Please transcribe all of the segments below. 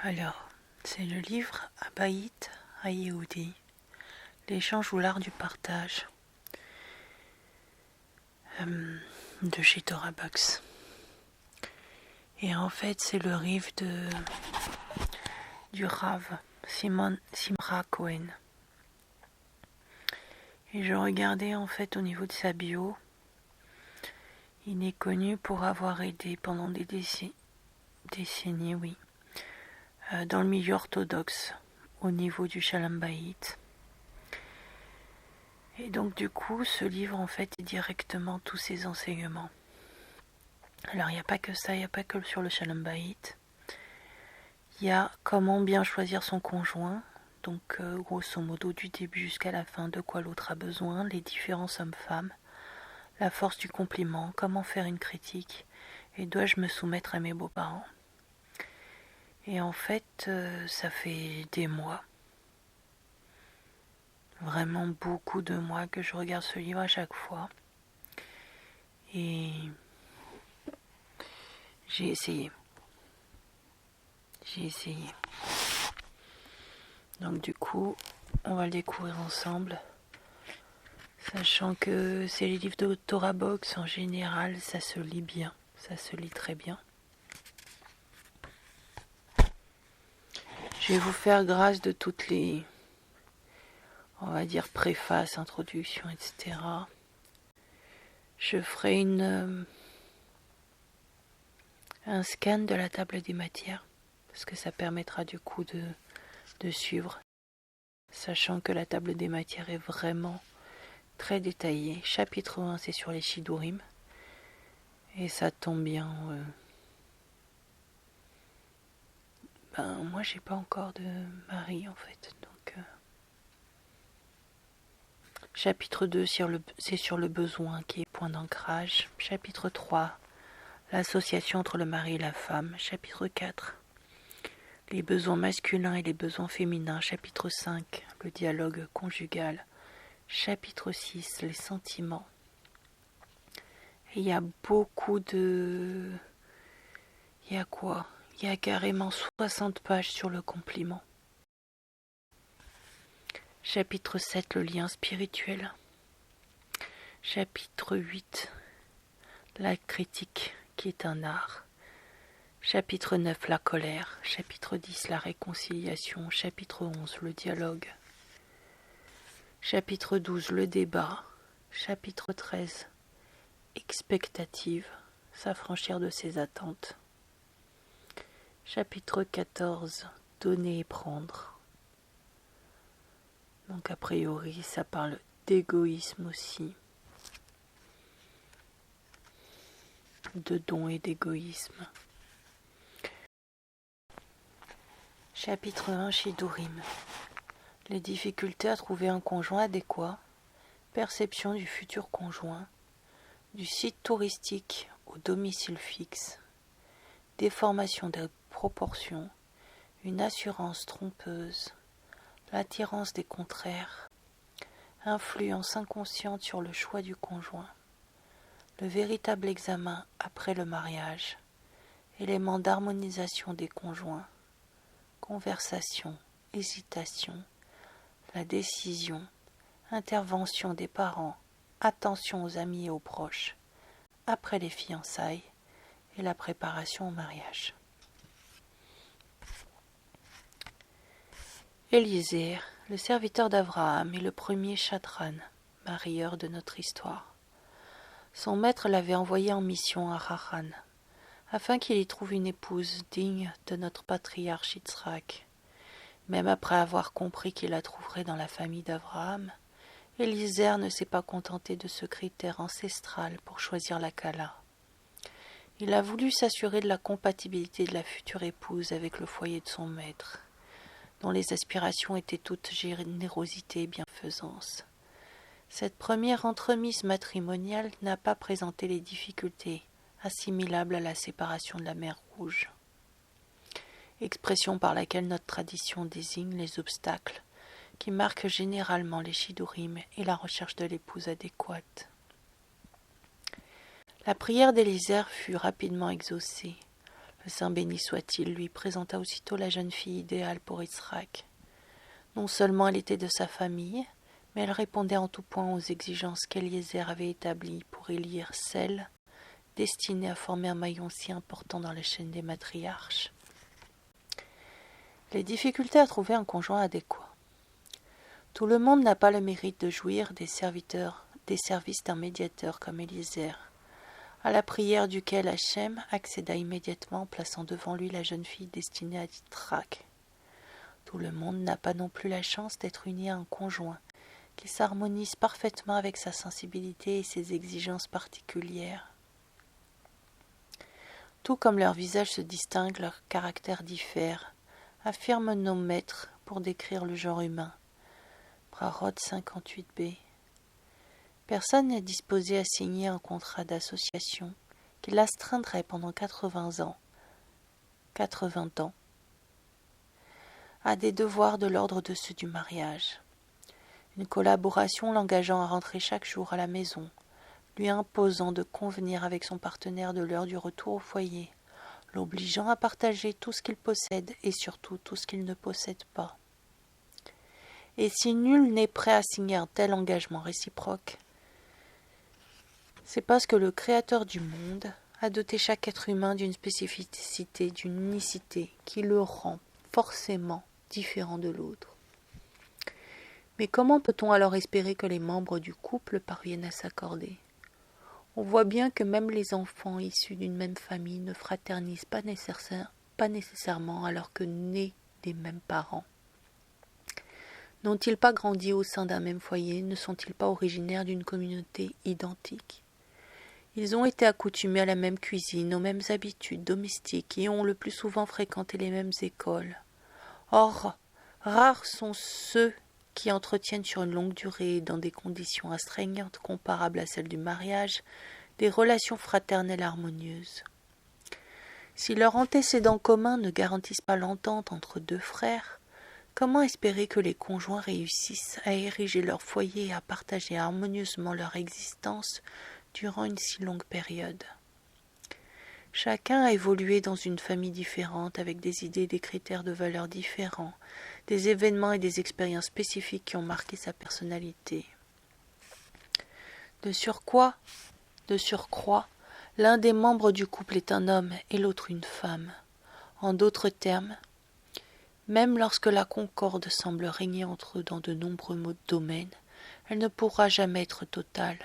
Alors, c'est le livre Abayit HaYehudi, l'échange ou l'art du partage de chez Torah Box. Et en fait, c'est le livre du Rav Simra Cohen. Et je regardais en fait au niveau de sa bio. Il est connu pour avoir aidé pendant des décennies, dans le milieu orthodoxe, au niveau du Shalom Bayit. Et donc du coup, ce livre en fait est directement tous ses enseignements. Alors il n'y a pas que ça, il n'y a pas que sur le Shalom Bayit. Il y a comment bien choisir son conjoint, donc grosso modo du début jusqu'à la fin, de quoi l'autre a besoin, les différences hommes-femmes, la force du compliment, comment faire une critique, et dois-je me soumettre à mes beaux-parents. Et en fait, ça fait des mois, vraiment beaucoup de mois que je regarde ce livre à chaque fois. Et j'ai essayé. Donc du coup, on va le découvrir ensemble. Sachant que c'est les livres de Torah Box, en général, ça se lit bien. Ça se lit très bien. Je vais vous faire grâce de toutes les, on va dire, préfaces, introductions, etc. Je ferai un scan de la table des matières, parce que ça permettra du coup de suivre. Sachant que la table des matières est vraiment très détaillée. Chapitre 1, c'est sur les Shidurim. Et ça tombe bien. Moi, j'ai pas encore de mari, en fait. Donc, chapitre 2, c'est sur le besoin qui est point d'ancrage. Chapitre 3, l'association entre le mari et la femme. Chapitre 4, les besoins masculins et les besoins féminins. Chapitre 5, le dialogue conjugal. Chapitre 6, les sentiments. Et il y a beaucoup de... Il y a quoi ? Il y a carrément 60 pages sur le compliment. Chapitre 7, le lien spirituel. Chapitre 8, la critique qui est un art. Chapitre 9, la colère. Chapitre 10, la réconciliation. Chapitre 11, le dialogue. Chapitre 12, le débat. Chapitre 13, expectative, s'affranchir de ses attentes. Chapitre 14, donner et prendre. Donc a priori, ça parle d'égoïsme aussi. De don et d'égoïsme. Chapitre 1, Shidurim. Les difficultés à trouver un conjoint adéquat. Perception du futur conjoint. Du site touristique au domicile fixe. Déformation des proportions. Une assurance trompeuse. L'attirance des contraires. Influence inconsciente sur le choix du conjoint. Le véritable examen après le mariage. Éléments d'harmonisation des conjoints. Conversation, hésitation, la décision, intervention des parents, attention aux amis et aux proches, après les fiançailles et la préparation au mariage. Élisée, le serviteur d'Abraham, est le premier Shadran, marieur de notre histoire. Son maître l'avait envoyé en mission à Haran, afin qu'il y trouve une épouse digne de notre patriarche Yitzhak. Même après avoir compris qu'il la trouverait dans la famille d'Abraham, Élisée ne s'est pas contenté de ce critère ancestral pour choisir la Kala. Il a voulu s'assurer de la compatibilité de la future épouse avec le foyer de son maître, dont les aspirations étaient toutes générosité et bienfaisance. Cette première entremise matrimoniale n'a pas présenté les difficultés assimilables à la séparation de la mer Rouge, expression par laquelle notre tradition désigne les obstacles qui marquent généralement les Shidurim et la recherche de l'épouse adéquate. La prière d'Élisée fut rapidement exaucée. Le Saint béni soit-il lui présenta aussitôt la jeune fille idéale pour Yitzhak. Non seulement elle était de sa famille, mais elle répondait en tout point aux exigences qu'Eliezer avait établies pour élire celle destinée à former un maillon si important dans la chaîne des matriarches. Les difficultés à trouver un conjoint adéquat. Tout le monde n'a pas le mérite de jouir des services d'un médiateur comme Eliezer, à la prière duquel Hachem accéda immédiatement, plaçant devant lui la jeune fille destinée à Yitzhak. Tout le monde n'a pas non plus la chance d'être uni à un conjoint qui s'harmonise parfaitement avec sa sensibilité et ses exigences particulières. Tout comme leurs visages se distinguent, leurs caractères diffèrent, affirment nos maîtres pour décrire le genre humain. Brarot 58b. Personne n'est disposé à signer un contrat d'association qui l'astreindrait pendant 80 ans à des devoirs de l'ordre de ceux du mariage. Une collaboration l'engageant à rentrer chaque jour à la maison, lui imposant de convenir avec son partenaire de l'heure du retour au foyer, l'obligeant à partager tout ce qu'il possède et surtout tout ce qu'il ne possède pas. Et si nul n'est prêt à signer un tel engagement réciproque, c'est parce que le Créateur du monde a doté chaque être humain d'une spécificité, d'une unicité qui le rend forcément différent de l'autre. Mais comment peut-on alors espérer que les membres du couple parviennent à s'accorder ? On voit bien que même les enfants issus d'une même famille ne fraternisent pas nécessairement alors que nés des mêmes parents. N'ont-ils pas grandi au sein d'un même foyer? Ne sont-ils pas originaires d'une communauté identique? Ils ont été accoutumés à la même cuisine, aux mêmes habitudes domestiques et ont le plus souvent fréquenté les mêmes écoles. Or, rares sont ceux qui entretiennent sur une longue durée et dans des conditions astreignantes comparables à celles du mariage, des relations fraternelles harmonieuses. Si leurs antécédents communs ne garantissent pas l'entente entre deux frères, comment espérer que les conjoints réussissent à ériger leur foyer et à partager harmonieusement leur existence durant une si longue période? Chacun a évolué dans une famille différente, avec des idées et des critères de valeurs différents, des événements et des expériences spécifiques qui ont marqué sa personnalité. De surcroît, l'un des membres du couple est un homme et l'autre une femme. En d'autres termes, même lorsque la concorde semble régner entre eux dans de nombreux domaines, elle ne pourra jamais être totale.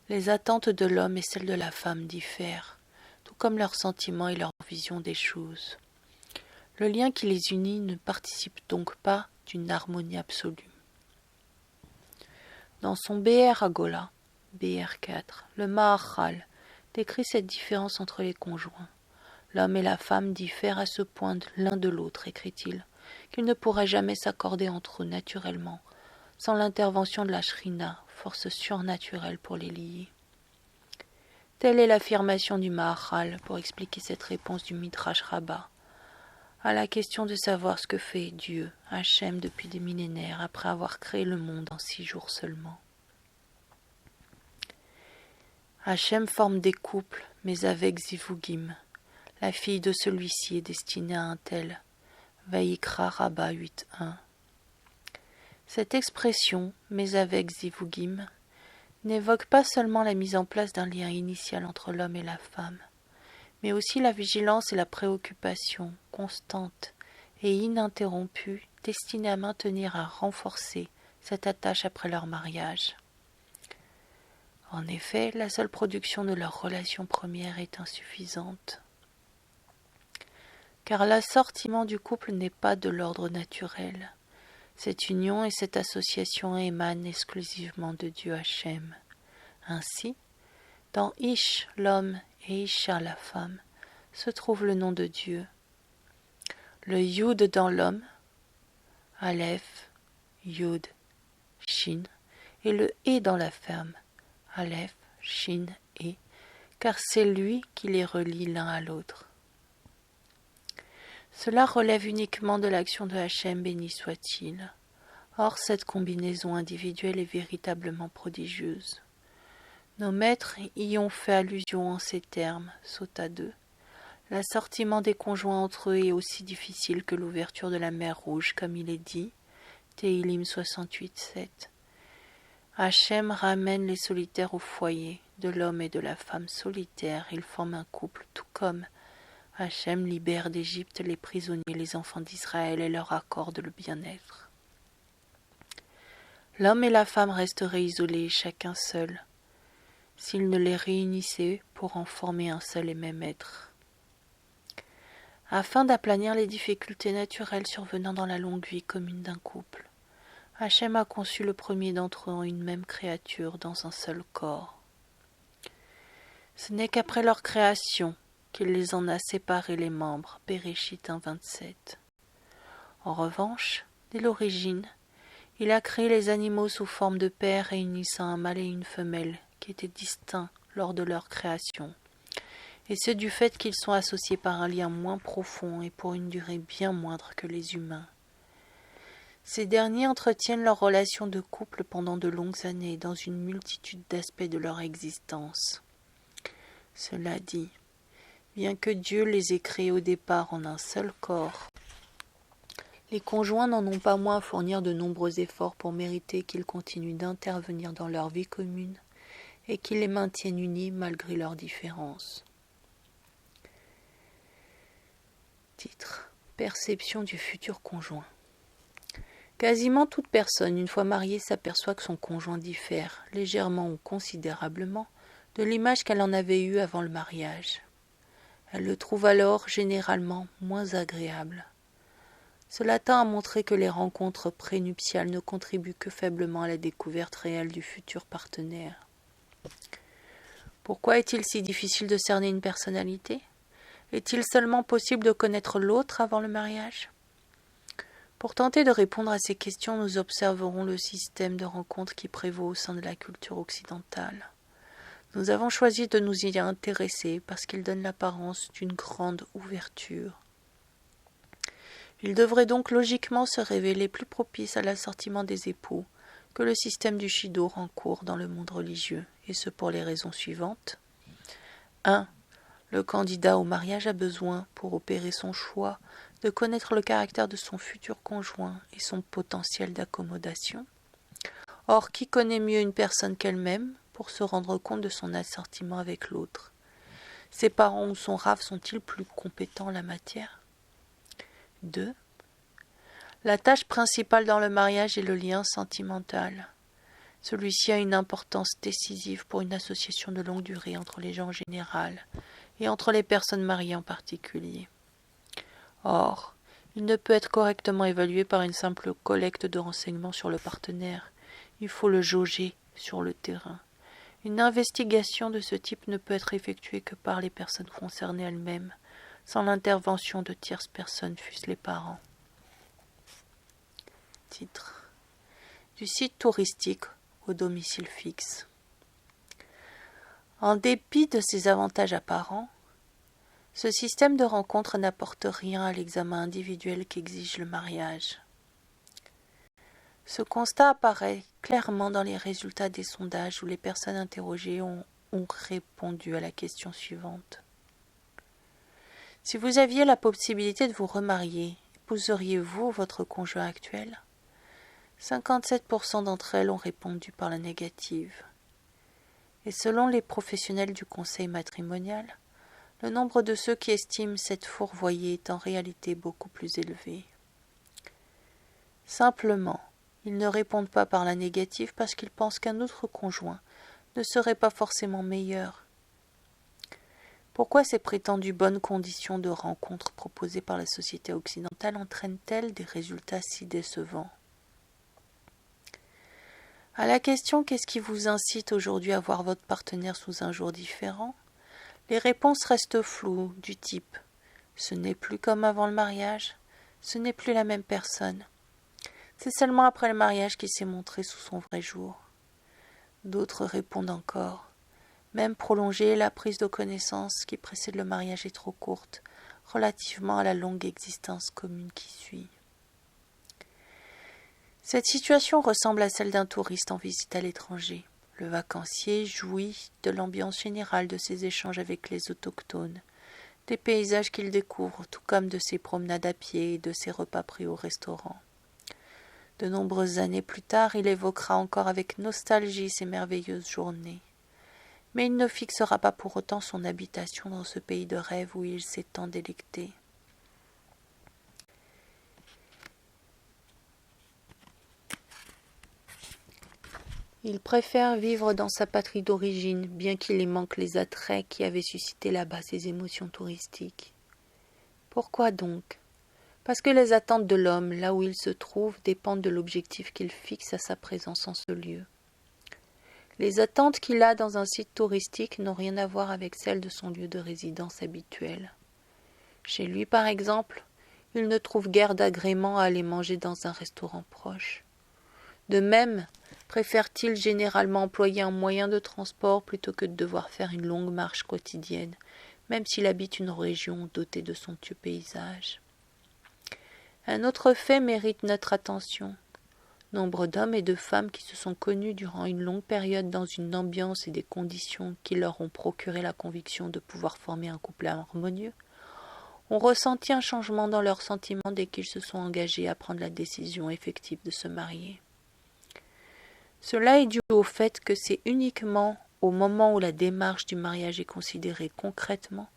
Les attentes de l'homme et celles de la femme diffèrent, tout comme leurs sentiments et leur vision des choses. Le lien qui les unit ne participe donc pas d'une harmonie absolue. Dans son BR Agola, BR 4, le Maharal décrit cette différence entre les conjoints. L'homme et la femme diffèrent à ce point l'un de l'autre, écrit-il, qu'ils ne pourraient jamais s'accorder entre eux naturellement, sans l'intervention de la Shrina, force surnaturelle pour les lier. Telle est l'affirmation du Maharal pour expliquer cette réponse du Midrash Rabbah à la question de savoir ce que fait Dieu, Hachem, depuis des millénaires, après avoir créé le monde en 6 jours seulement. Hachem forme des couples, mais avec Zivugim. La fille de celui-ci est destinée à un tel. Vayikra Rabbah 8.1. Cette expression, mais avec Zivugim, n'évoque pas seulement la mise en place d'un lien initial entre l'homme et la femme, mais aussi la vigilance et la préoccupation constante et ininterrompue destinée à maintenir, à renforcer cette attache après leur mariage. En effet, la seule production de leur relation première est insuffisante, car l'assortiment du couple n'est pas de l'ordre naturel. Cette union et cette association émanent exclusivement de Dieu Hachem. Ainsi, dans Ish, l'homme, et Isha, la femme, se trouve le nom de Dieu. Le Yud dans l'homme, Aleph, Yud, Shin, et le E dans la femme, Aleph, Shin, E, car c'est lui qui les relie l'un à l'autre. Cela relève uniquement de l'action de Hachem, béni soit-il. Or, cette combinaison individuelle est véritablement prodigieuse. Nos maîtres y ont fait allusion en ces termes, Sota 2. L'assortiment des conjoints entre eux est aussi difficile que l'ouverture de la mer Rouge, comme il est dit, Tehillim 68:7. Hachem ramène les solitaires au foyer, de l'homme et de la femme solitaires, ils forment un couple, tout comme Hachem libère d'Égypte les prisonniers, les enfants d'Israël et leur accorde le bien-être. L'homme et la femme resteraient isolés, chacun seul, s'ils ne les réunissaient pour en former un seul et même être. Afin d'aplanir les difficultés naturelles survenant dans la longue vie commune d'un couple, Hachem a conçu le premier d'entre eux en une même créature dans un seul corps. Ce n'est qu'après leur création qu'il les en a séparés les membres, Bereshit 1:27. En revanche, dès l'origine, il a créé les animaux sous forme de paires réunissant un mâle et une femelle qui étaient distincts lors de leur création, et ce du fait qu'ils sont associés par un lien moins profond et pour une durée bien moindre que les humains. Ces derniers entretiennent leur relation de couple pendant de longues années dans une multitude d'aspects de leur existence. Cela dit, bien que Dieu les ait créés au départ en un seul corps, les conjoints n'en ont pas moins à fournir de nombreux efforts pour mériter qu'ils continuent d'intervenir dans leur vie commune et qu'ils les maintiennent unis malgré leurs différences. Titre : Perception du futur conjoint. Quasiment toute personne, une fois mariée, s'aperçoit que son conjoint diffère, légèrement ou considérablement, de l'image qu'elle en avait eue avant le mariage. Elle le trouve alors généralement moins agréable. Cela tend à montrer que les rencontres prénuptiales ne contribuent que faiblement à la découverte réelle du futur partenaire. Pourquoi est-il si difficile de cerner une personnalité ? Est-il seulement possible de connaître l'autre avant le mariage ? Pour tenter de répondre à ces questions, nous observerons le système de rencontres qui prévaut au sein de la culture occidentale. Nous avons choisi de nous y intéresser parce qu'il donne l'apparence d'une grande ouverture. Il devrait donc logiquement se révéler plus propice à l'assortiment des époux que le système du Shidur en cours dans le monde religieux, et ce pour les raisons suivantes. 1. Le candidat au mariage a besoin, pour opérer son choix, de connaître le caractère de son futur conjoint et son potentiel d'accommodation. Or, qui connaît mieux une personne qu'elle-même pour se rendre compte de son assortiment avec l'autre ? Ses parents ou son Rav sont-ils plus compétents en la matière ? 2. La tâche principale dans le mariage est le lien sentimental. Celui-ci a une importance décisive pour une association de longue durée entre les gens en général et entre les personnes mariées en particulier. Or, il ne peut être correctement évalué par une simple collecte de renseignements sur le partenaire. Il faut le jauger sur le terrain. Une investigation de ce type ne peut être effectuée que par les personnes concernées elles-mêmes, sans l'intervention de tierces personnes, fussent les parents. Titre : Du site touristique au domicile fixe. En dépit de ses avantages apparents, ce système de rencontre n'apporte rien à l'examen individuel qu'exige le mariage. Ce constat apparaît clairement dans les résultats des sondages où les personnes interrogées ont répondu à la question suivante. Si vous aviez la possibilité de vous remarier, épouseriez-vous votre conjoint actuel ? 57% d'entre elles ont répondu par la négative. Et selon les professionnels du conseil matrimonial, le nombre de ceux qui estiment s'être fourvoyés est en réalité beaucoup plus élevé. Simplement, ils ne répondent pas par la négative parce qu'ils pensent qu'un autre conjoint ne serait pas forcément meilleur. Pourquoi ces prétendues bonnes conditions de rencontre proposées par la société occidentale entraînent-elles des résultats si décevants ? À la question « Qu'est-ce qui vous incite aujourd'hui à voir votre partenaire sous un jour différent ?» les réponses restent floues, du type « ce n'est plus comme avant le mariage, ce n'est plus la même personne, c'est seulement après le mariage qu'il s'est montré sous son vrai jour. » D'autres répondent encore « même prolonger la prise de connaissance qui précède le mariage est trop courte, relativement à la longue existence commune qui suit. » Cette situation ressemble à celle d'un touriste en visite à l'étranger. Le vacancier jouit de l'ambiance générale de ses échanges avec les autochtones, des paysages qu'il découvre, tout comme de ses promenades à pied et de ses repas pris au restaurant. De nombreuses années plus tard, il évoquera encore avec nostalgie ces merveilleuses journées. Mais il ne fixera pas pour autant son habitation dans ce pays de rêve où il s'est tant délecté. Il préfère vivre dans sa patrie d'origine, bien qu'il y manque les attraits qui avaient suscité là-bas ses émotions touristiques. Pourquoi donc ? Parce que les attentes de l'homme, là où il se trouve, dépendent de l'objectif qu'il fixe à sa présence en ce lieu. Les attentes qu'il a dans un site touristique n'ont rien à voir avec celles de son lieu de résidence habituel. Chez lui, par exemple, il ne trouve guère d'agrément à aller manger dans un restaurant proche. De même, préfère-t-il généralement employer un moyen de transport plutôt que de devoir faire une longue marche quotidienne, même s'il habite une région dotée de somptueux paysages. Un autre fait mérite notre attention. Nombre d'hommes et de femmes qui se sont connus durant une longue période dans une ambiance et des conditions qui leur ont procuré la conviction de pouvoir former un couple harmonieux, ont ressenti un changement dans leurs sentiments dès qu'ils se sont engagés à prendre la décision effective de se marier. Cela est dû au fait que c'est uniquement au moment où la démarche du mariage est considérée concrètement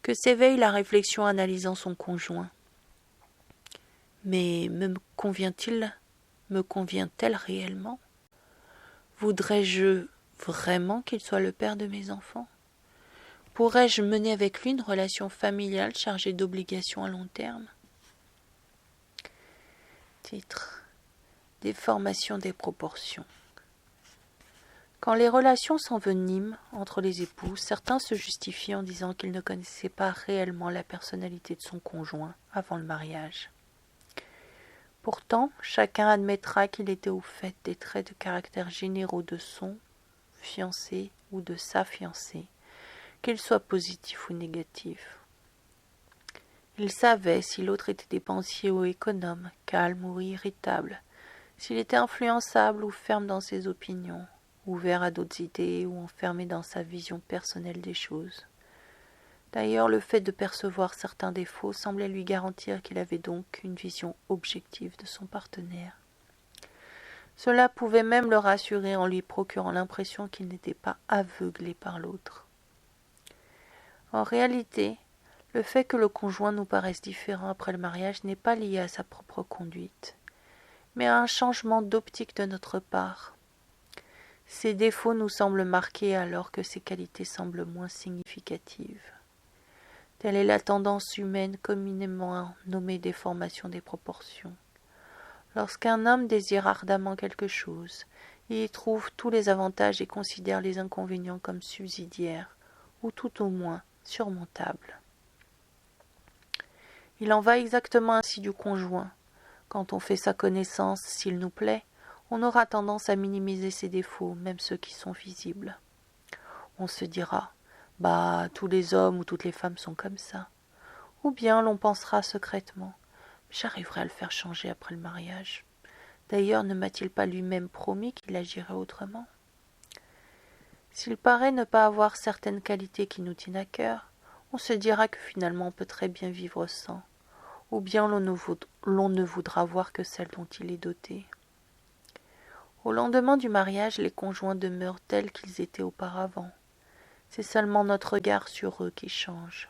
que s'éveille la réflexion analysant son conjoint. Mais me convient-elle réellement ? Voudrais-je vraiment qu'il soit le père de mes enfants ? Pourrais-je mener avec lui une relation familiale chargée d'obligations à long terme ? Titre : Déformation des proportions. Quand les relations s'enveniment entre les époux, certains se justifient en disant qu'ils ne connaissaient pas réellement la personnalité de son conjoint avant le mariage. Pourtant, chacun admettra qu'il était au fait des traits de caractère généraux de son fiancé ou de sa fiancée, qu'ils soient positifs ou négatifs. Il savait si l'autre était dépensier ou économe, calme ou irritable, s'il était influençable ou ferme dans ses opinions, ouvert à d'autres idées ou enfermé dans sa vision personnelle des choses. D'ailleurs, le fait de percevoir certains défauts semblait lui garantir qu'il avait donc une vision objective de son partenaire. Cela pouvait même le rassurer en lui procurant l'impression qu'il n'était pas aveuglé par l'autre. En réalité, le fait que le conjoint nous paraisse différent après le mariage n'est pas lié à sa propre conduite, mais à un changement d'optique de notre part. Ses défauts nous semblent marqués alors que ses qualités semblent moins significatives. Telle est la tendance humaine communément nommée déformation des proportions. Lorsqu'un homme désire ardemment quelque chose, il y trouve tous les avantages et considère les inconvénients comme subsidiaires, ou tout au moins surmontables. Il en va exactement ainsi du conjoint. Quand on fait sa connaissance, s'il nous plaît, on aura tendance à minimiser ses défauts, même ceux qui sont visibles. On se dira « Bah, tous les hommes ou toutes les femmes sont comme ça ». Ou bien l'on pensera secrètement « J'arriverai à le faire changer après le mariage. D'ailleurs, ne m'a-t-il pas lui-même promis qu'il agirait autrement ?» S'il paraît ne pas avoir certaines qualités qui nous tiennent à cœur, on se dira que finalement on peut très bien vivre sans, ou bien l'on ne voudra voir que celles dont il est doté. Au lendemain du mariage, les conjoints demeurent tels qu'ils étaient auparavant. C'est seulement notre regard sur eux qui change.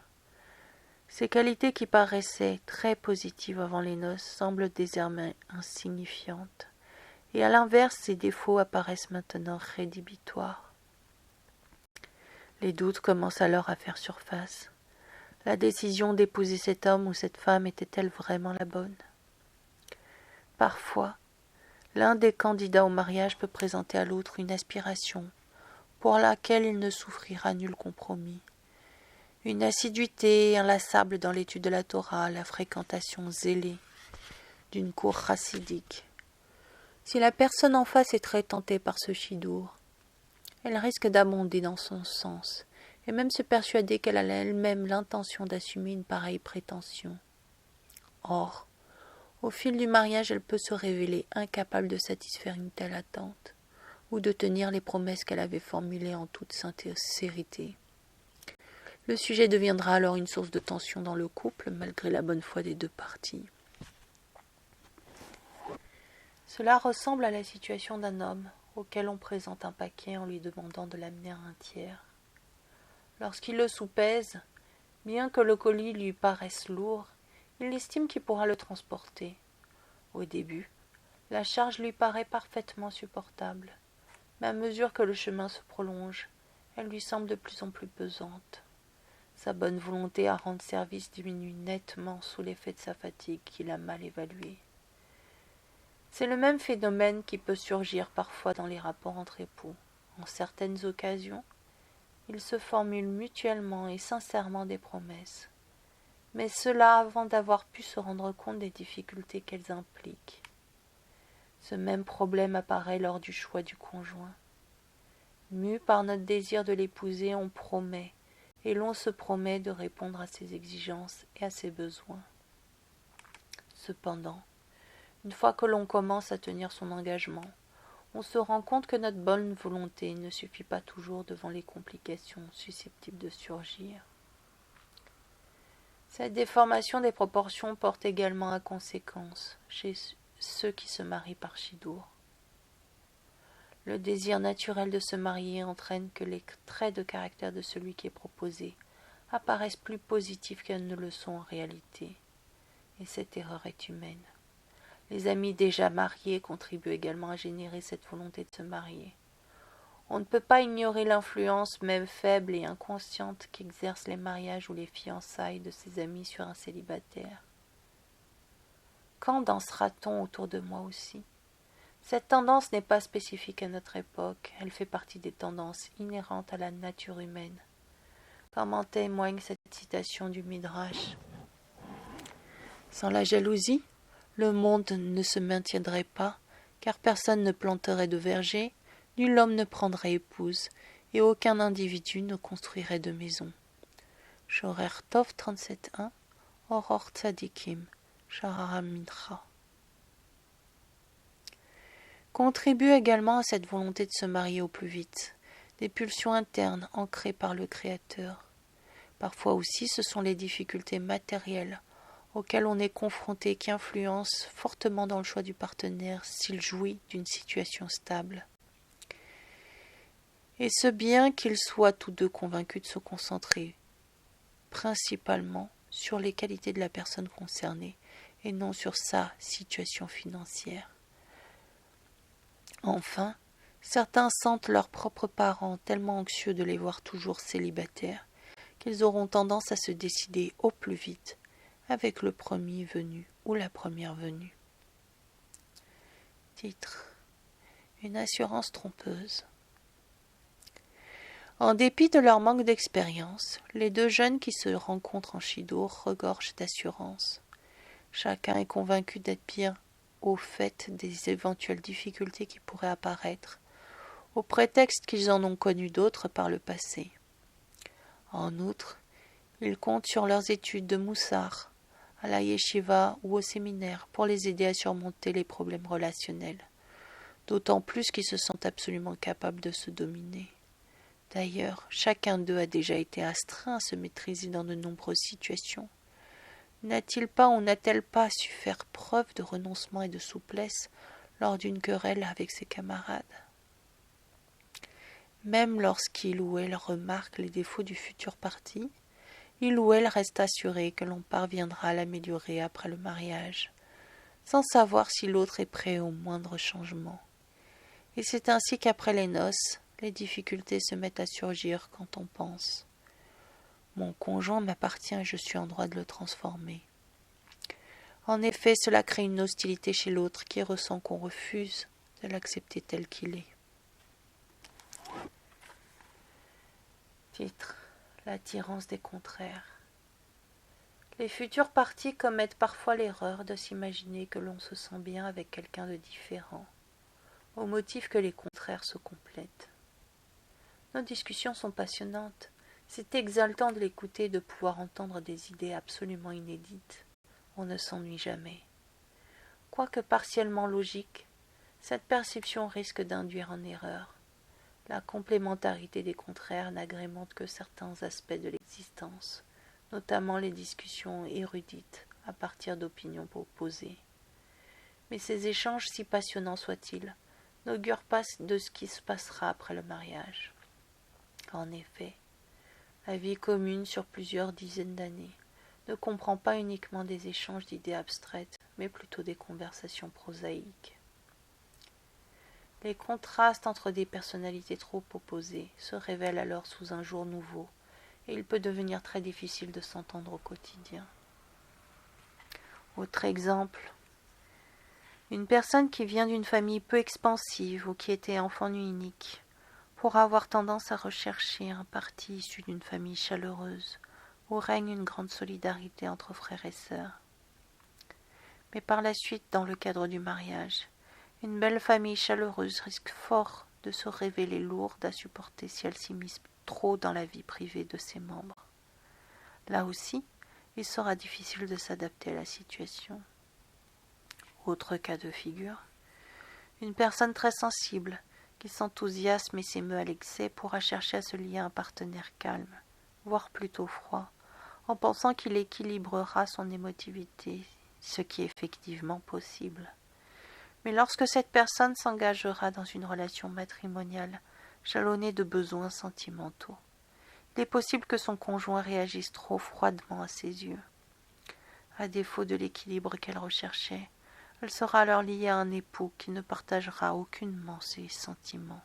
Ces qualités qui paraissaient très positives avant les noces semblent désormais insignifiantes, et à l'inverse, ces défauts apparaissent maintenant rédhibitoires. Les doutes commencent alors à faire surface. La décision d'épouser cet homme ou cette femme était-elle vraiment la bonne ? Parfois, l'un des candidats au mariage peut présenter à l'autre une aspiration pour laquelle il ne souffrira nul compromis. Une assiduité inlassable dans l'étude de la Torah, la fréquentation zélée d'une cour chassidique. Si la personne en face est très tentée par ce chidour, elle risque d'abonder dans son sens et même se persuader qu'elle a elle-même l'intention d'assumer une pareille prétention. Or, au fil du mariage, elle peut se révéler incapable de satisfaire une telle attente ou de tenir les promesses qu'elle avait formulées en toute sincérité. Le sujet deviendra alors une source de tension dans le couple, malgré la bonne foi des deux parties. Cela ressemble à la situation d'un homme auquel on présente un paquet en lui demandant de l'amener à un tiers. Lorsqu'il le soupèse, bien que le colis lui paraisse lourd, il estime qu'il pourra le transporter. Au début, la charge lui paraît parfaitement supportable, mais à mesure que le chemin se prolonge, elle lui semble de plus en plus pesante. Sa bonne volonté à rendre service diminue nettement sous l'effet de sa fatigue qu'il a mal évaluée. C'est le même phénomène qui peut surgir parfois dans les rapports entre époux. En certaines occasions, ils se formulent mutuellement et sincèrement des promesses, mais cela avant d'avoir pu se rendre compte des difficultés qu'elles impliquent. Ce même problème apparaît lors du choix du conjoint. Mus par notre désir de l'épouser, on promet, et l'on se promet de répondre à ses exigences et à ses besoins. Cependant, une fois que l'on commence à tenir son engagement, on se rend compte que notre bonne volonté ne suffit pas toujours devant les complications susceptibles de surgir. Cette déformation des proportions porte également à conséquence chez ceux qui se marient par Shidour. Le désir naturel de se marier entraîne que les traits de caractère de celui qui est proposé apparaissent plus positifs qu'elles ne le sont en réalité, et cette erreur est humaine. Les amis déjà mariés contribuent également à générer cette volonté de se marier. On ne peut pas ignorer l'influence, même faible et inconsciente, qu'exercent les mariages ou les fiançailles de ses amis sur un célibataire. Quand dansera-t-on autour de moi aussi ? Cette tendance n'est pas spécifique à notre époque, elle fait partie des tendances inhérentes à la nature humaine, comme en témoigne cette citation du Midrash. Sans la jalousie, le monde ne se maintiendrait pas, car personne ne planterait de verger, nul homme ne prendrait épouse, et aucun individu ne construirait de maison. Shorer Tov 37.1, Oror Tzadikim, Sharara Mincha. Contribue également à cette volonté de se marier au plus vite, des pulsions internes ancrées par le Créateur. Parfois aussi, ce sont les difficultés matérielles auxquelles on est confronté qui influencent fortement dans le choix du partenaire s'il jouit d'une situation stable. Et ce bien qu'ils soient tous deux convaincus de se concentrer principalement sur les qualités de la personne concernée et non sur sa situation financière. Enfin, certains sentent leurs propres parents tellement anxieux de les voir toujours célibataires qu'ils auront tendance à se décider au plus vite avec le premier venu ou la première venue. Titre : Une assurance trompeuse. En dépit de leur manque d'expérience, les deux jeunes qui se rencontrent en Shidour regorgent d'assurance. Chacun est convaincu d'être bien au fait des éventuelles difficultés qui pourraient apparaître, au prétexte qu'ils en ont connu d'autres par le passé. En outre, ils comptent sur leurs études de moussar, à la yeshiva ou au séminaire pour les aider à surmonter les problèmes relationnels, d'autant plus qu'ils se sentent absolument capables de se dominer. D'ailleurs, chacun d'eux a déjà été astreint à se maîtriser dans de nombreuses situations. N'a-t-il pas ou n'a-t-elle pas su faire preuve de renoncement et de souplesse lors d'une querelle avec ses camarades ? Même lorsqu'il ou elle remarque les défauts du futur parti, il ou elle reste assuré que l'on parviendra à l'améliorer après le mariage, sans savoir si l'autre est prêt au moindre changement. Et c'est ainsi qu'après les noces, les difficultés se mettent à surgir quand on pense « Mon conjoint m'appartient et je suis en droit de le transformer ». En effet, cela crée une hostilité chez l'autre qui ressent qu'on refuse de l'accepter tel qu'il est. Titre : L'attirance des contraires. Les futurs partis commettent parfois l'erreur de s'imaginer que l'on se sent bien avec quelqu'un de différent, au motif que les contraires se complètent. Nos discussions sont passionnantes. C'est exaltant de l'écouter et de pouvoir entendre des idées absolument inédites. On ne s'ennuie jamais. Quoique partiellement logique, cette perception risque d'induire en erreur. La complémentarité des contraires n'agrémente que certains aspects de l'existence, notamment les discussions érudites à partir d'opinions opposées. Mais ces échanges, si passionnants soient-ils, n'augurent pas de ce qui se passera après le mariage. En effet, la vie commune sur plusieurs dizaines d'années ne comprend pas uniquement des échanges d'idées abstraites, mais plutôt des conversations prosaïques. Les contrastes entre des personnalités trop opposées se révèlent alors sous un jour nouveau, et il peut devenir très difficile de s'entendre au quotidien. Autre exemple, une personne qui vient d'une famille peu expansive ou qui était enfant unique pourra avoir tendance à rechercher un parti issu d'une famille chaleureuse où règne une grande solidarité entre frères et sœurs. Mais par la suite, dans le cadre du mariage, une belle famille chaleureuse risque fort de se révéler lourde à supporter si elle s'immisce trop dans la vie privée de ses membres. Là aussi, il sera difficile de s'adapter à la situation. Autre cas de figure, une personne très sensible qui s'enthousiasme et s'émeut à l'excès pourra chercher à se lier à un partenaire calme, voire plutôt froid, en pensant qu'il équilibrera son émotivité, ce qui est effectivement possible. Mais lorsque cette personne s'engagera dans une relation matrimoniale jalonnée de besoins sentimentaux, il est possible que son conjoint réagisse trop froidement à ses yeux. À défaut de l'équilibre qu'elle recherchait, elle sera alors liée à un époux qui ne partagera aucunement ses sentiments.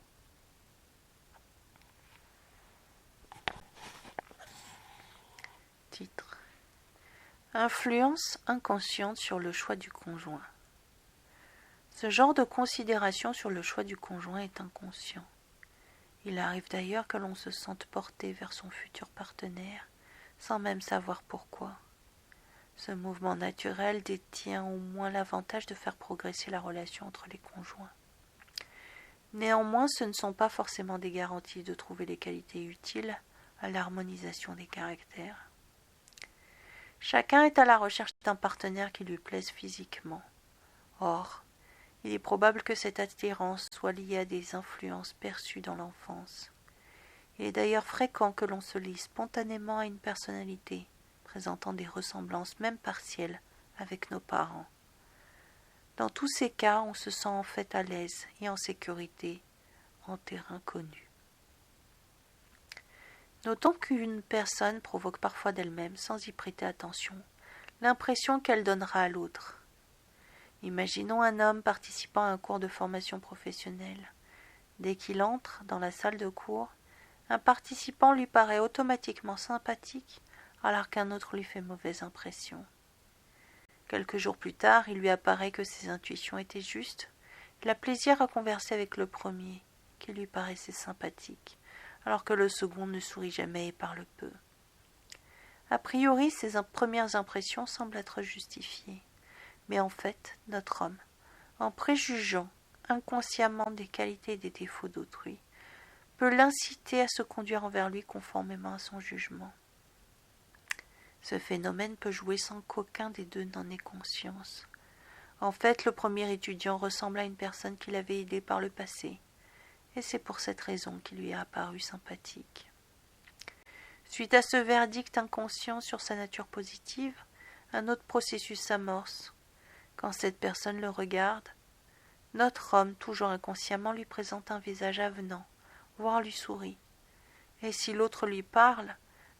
Titre : Influence inconsciente sur le choix du conjoint. Ce genre de considération sur le choix du conjoint est inconscient. Il arrive d'ailleurs que l'on se sente porté vers son futur partenaire sans même savoir pourquoi. Ce mouvement naturel détient au moins l'avantage de faire progresser la relation entre les conjoints. Néanmoins, ce ne sont pas forcément des garanties de trouver les qualités utiles à l'harmonisation des caractères. Chacun est à la recherche d'un partenaire qui lui plaise physiquement. Or, il est probable que cette attirance soit liée à des influences perçues dans l'enfance. Il est d'ailleurs fréquent que l'on se lie spontanément à une personnalité présentant des ressemblances même partielles avec nos parents. Dans tous ces cas, on se sent en fait à l'aise et en sécurité en terrain connu. Notons qu'une personne provoque parfois d'elle-même, sans y prêter attention, l'impression qu'elle donnera à l'autre. Imaginons un homme participant à un cours de formation professionnelle. Dès qu'il entre dans la salle de cours, un participant lui paraît automatiquement sympathique alors qu'un autre lui fait mauvaise impression. Quelques jours plus tard, il lui apparaît que ses intuitions étaient justes. Il a plaisir à converser avec le premier, qui lui paraissait sympathique, alors que le second ne sourit jamais et parle peu. A priori, ces premières impressions semblent être justifiées. Mais en fait, notre homme, en préjugeant inconsciemment des qualités et des défauts d'autrui, peut l'inciter à se conduire envers lui conformément à son jugement. Ce phénomène peut jouer sans qu'aucun des deux n'en ait conscience. En fait, le premier étudiant ressemble à une personne qu'il avait aidée par le passé, et c'est pour cette raison qu'il lui a apparu sympathique. Suite à ce verdict inconscient sur sa nature positive, un autre processus s'amorce. Quand cette personne le regarde, notre homme, toujours inconsciemment, lui présente un visage avenant, voire lui sourit. Et si l'autre lui parle,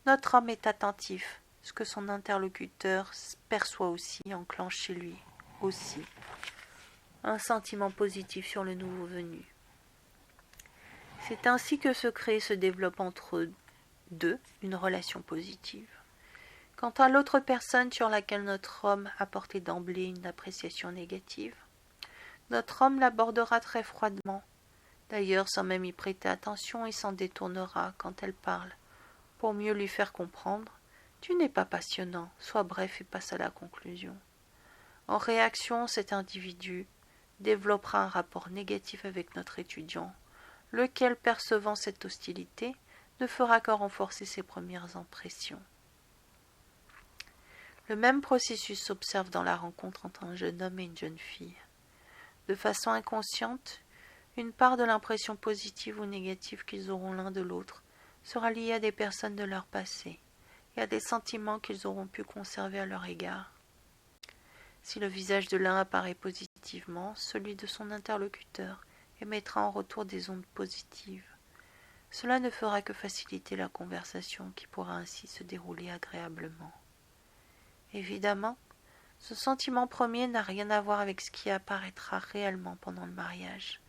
notre homme est attentif. Ce que son interlocuteur perçoit aussi enclenche chez lui aussi un sentiment positif sur le nouveau venu. C'est ainsi que se crée et se développe entre deux une relation positive. Quant à l'autre personne sur laquelle notre homme a porté d'emblée une appréciation négative, notre homme l'abordera très froidement, d'ailleurs sans même y prêter attention, et s'en détournera quand elle parle, pour mieux lui faire comprendre « Tu n'es pas passionnant, sois bref et passe à la conclusion ». En réaction, cet individu développera un rapport négatif avec notre étudiant, lequel, percevant cette hostilité, ne fera que renforcer ses premières impressions. Le même processus s'observe dans la rencontre entre un jeune homme et une jeune fille. De façon inconsciente, Une part de l'impression positive ou négative qu'ils auront l'un de l'autre sera liée à des personnes de leur passé et à des sentiments qu'ils auront pu conserver à leur égard. Si le visage de l'un apparaît positivement, celui de son interlocuteur émettra en retour des ondes positives. Cela ne fera que faciliter la conversation qui pourra ainsi se dérouler agréablement. Évidemment, ce sentiment premier n'a rien à voir avec ce qui apparaîtra réellement pendant le mariage,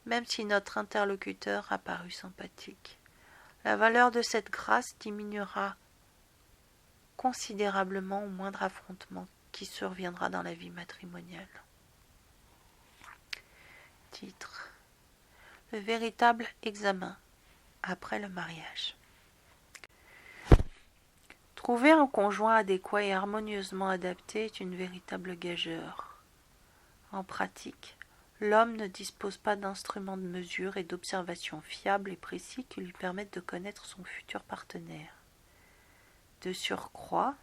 même si notre interlocuteur a paru sympathique. La valeur de cette grâce diminuera considérablement au moindre affrontement qui surviendra dans la vie matrimoniale. Titre: Le véritable examen après le mariage. Trouver un conjoint adéquat et harmonieusement adapté est une véritable gageure. En pratique, l'homme ne dispose pas d'instruments de mesure et d'observation fiables et précis qui lui permettent de connaître son futur partenaire. De surcroît,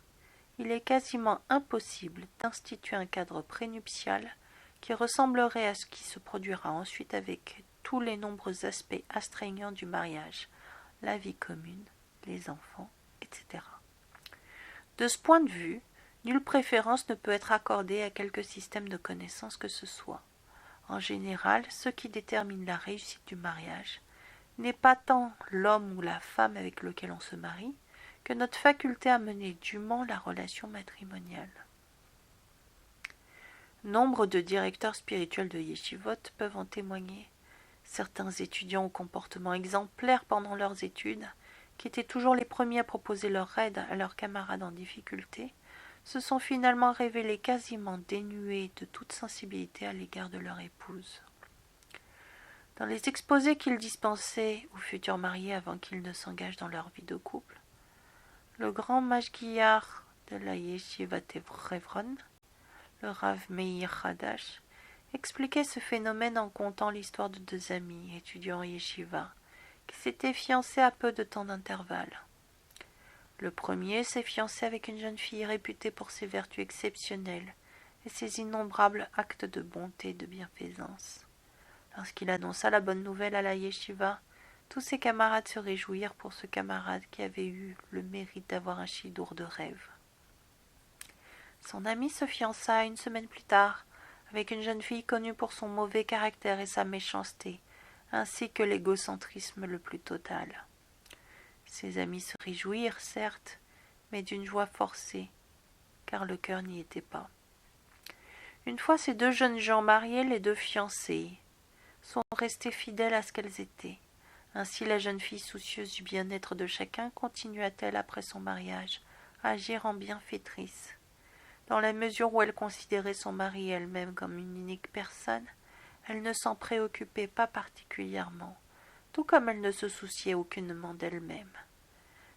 il est quasiment impossible d'instituer un cadre prénuptial qui ressemblerait à ce qui se produira ensuite avec tous les nombreux aspects astreignants du mariage, la vie commune, les enfants, etc. De ce point de vue, nulle préférence ne peut être accordée à quelque système de connaissance que ce soit. En général, ce qui détermine la réussite du mariage n'est pas tant l'homme ou la femme avec lequel on se marie, que notre faculté à mener dûment la relation matrimoniale. Nombre de directeurs spirituels de yeshivot peuvent en témoigner. Certains étudiants au comportement exemplaire pendant leurs études, qui étaient toujours les premiers à proposer leur aide à leurs camarades en difficulté, se sont finalement révélés quasiment dénués de toute sensibilité à l'égard de leur épouse. Dans les exposés qu'ils dispensaient aux futurs mariés avant qu'ils ne s'engagent dans leur vie de couple, le grand Mashgiach de la Yeshivat Hebron, le Rav Meir Hadash, expliquait ce phénomène en contant l'histoire de deux amis, étudiants en yeshiva, qui s'étaient fiancés à peu de temps d'intervalle. Le premier s'est fiancé avec une jeune fille réputée pour ses vertus exceptionnelles et ses innombrables actes de bonté et de bienfaisance. Lorsqu'il annonça la bonne nouvelle à la yeshiva, tous ses camarades se réjouirent pour ce camarade qui avait eu le mérite d'avoir un chidour de rêve. Son ami se fiança une semaine plus tard avec une jeune fille connue pour son mauvais caractère et sa méchanceté, ainsi que l'égocentrisme le plus total. Ses amis se réjouirent, certes, mais d'une joie forcée, car le cœur n'y était pas. Une fois ces deux jeunes gens mariés, les deux fiancées sont restées fidèles à ce qu'elles étaient. Ainsi la jeune fille soucieuse du bien-être de chacun continua-t-elle après son mariage à agir en bienfaitrice. Dans la mesure où elle considérait son mari elle-même comme une unique personne, elle ne s'en préoccupait pas particulièrement, tout comme elle ne se souciait aucunement d'elle-même.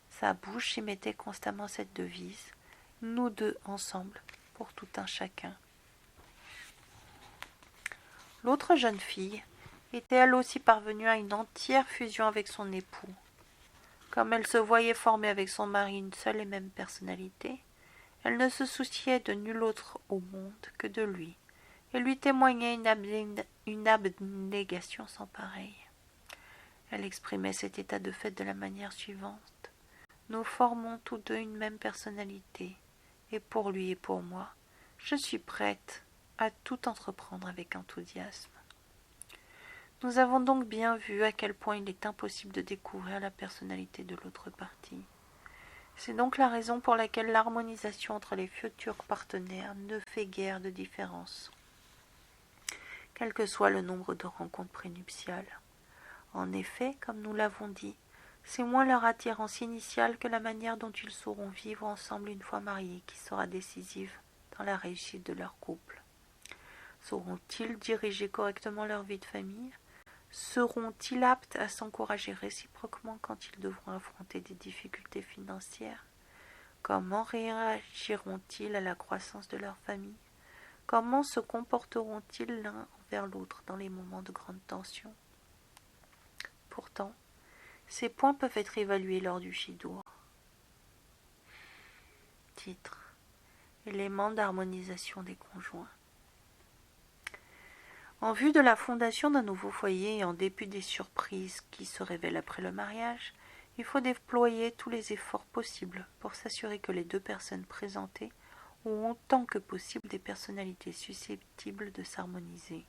Sa bouche y mettait constamment cette devise « Nous deux ensemble, pour tout un chacun ». L'autre jeune fille était elle aussi parvenue à une entière fusion avec son époux. Comme elle se voyait former avec son mari une seule et même personnalité, elle ne se souciait de nul autre au monde que de lui, et lui témoignait une abnégation sans pareille. Elle exprimait cet état de fait de la manière suivante. Nous formons tous deux une même personnalité, et pour lui et pour moi, je suis prête à tout entreprendre avec enthousiasme. Nous avons donc bien vu à quel point il est impossible de découvrir la personnalité de l'autre partie. C'est donc la raison pour laquelle l'harmonisation entre les futurs partenaires ne fait guère de différence, quel que soit le nombre de rencontres prénuptiales. En effet, comme nous l'avons dit, c'est moins leur attirance initiale que la manière dont ils sauront vivre ensemble une fois mariés qui sera décisive dans la réussite de leur couple. Sauront-ils diriger correctement leur vie de famille ? Seront-ils aptes à s'encourager réciproquement quand ils devront affronter des difficultés financières ? Comment réagiront-ils à la croissance de leur famille ? Comment se comporteront-ils l'un envers l'autre dans les moments de grande tension ? Pourtant, ces points peuvent être évalués lors du shidour. Titre : Éléments d'harmonisation des conjoints. En vue de la fondation d'un nouveau foyer et en dépit des surprises qui se révèlent après le mariage, il faut déployer tous les efforts possibles pour s'assurer que les deux personnes présentées ont autant que possible des personnalités susceptibles de s'harmoniser.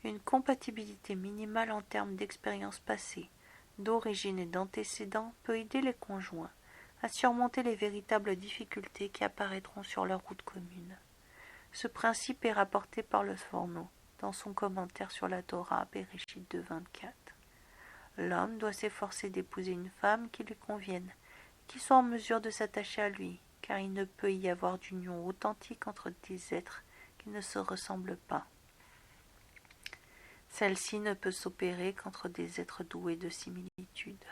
Une compatibilité minimale en termes d'expérience passée, d'origine et d'antécédents peut aider les conjoints à surmonter les véritables difficultés qui apparaîtront sur leur route commune. Ce principe est rapporté par le Sforno dans son commentaire sur la Torah, Bereshit 2.24. L'homme doit s'efforcer d'épouser une femme qui lui convienne, qui soit en mesure de s'attacher à lui, car il ne peut y avoir d'union authentique entre des êtres qui ne se ressemblent pas. Celle-ci ne peut s'opérer qu'entre des êtres doués de similitude.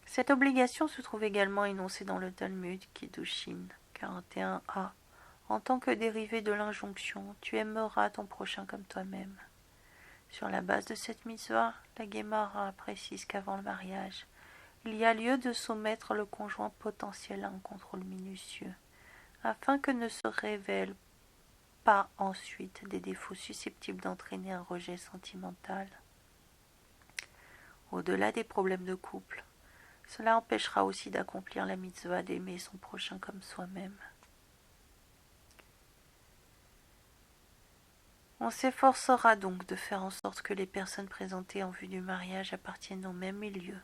Cette obligation se trouve également énoncée dans le Talmud Kiddushin 41a. En tant que dérivé de l'injonction, tu aimeras ton prochain comme toi-même. Sur la base de cette mitzvah, la Guémara précise qu'avant le mariage, il y a lieu de soumettre le conjoint potentiel à un contrôle minutieux, afin que ne se révèlent pas ensuite des défauts susceptibles d'entraîner un rejet sentimental. Au-delà des problèmes de couple, cela empêchera aussi d'accomplir la mitzvah d'aimer son prochain comme soi-même. On s'efforcera donc de faire en sorte que les personnes présentées en vue du mariage appartiennent au même milieu,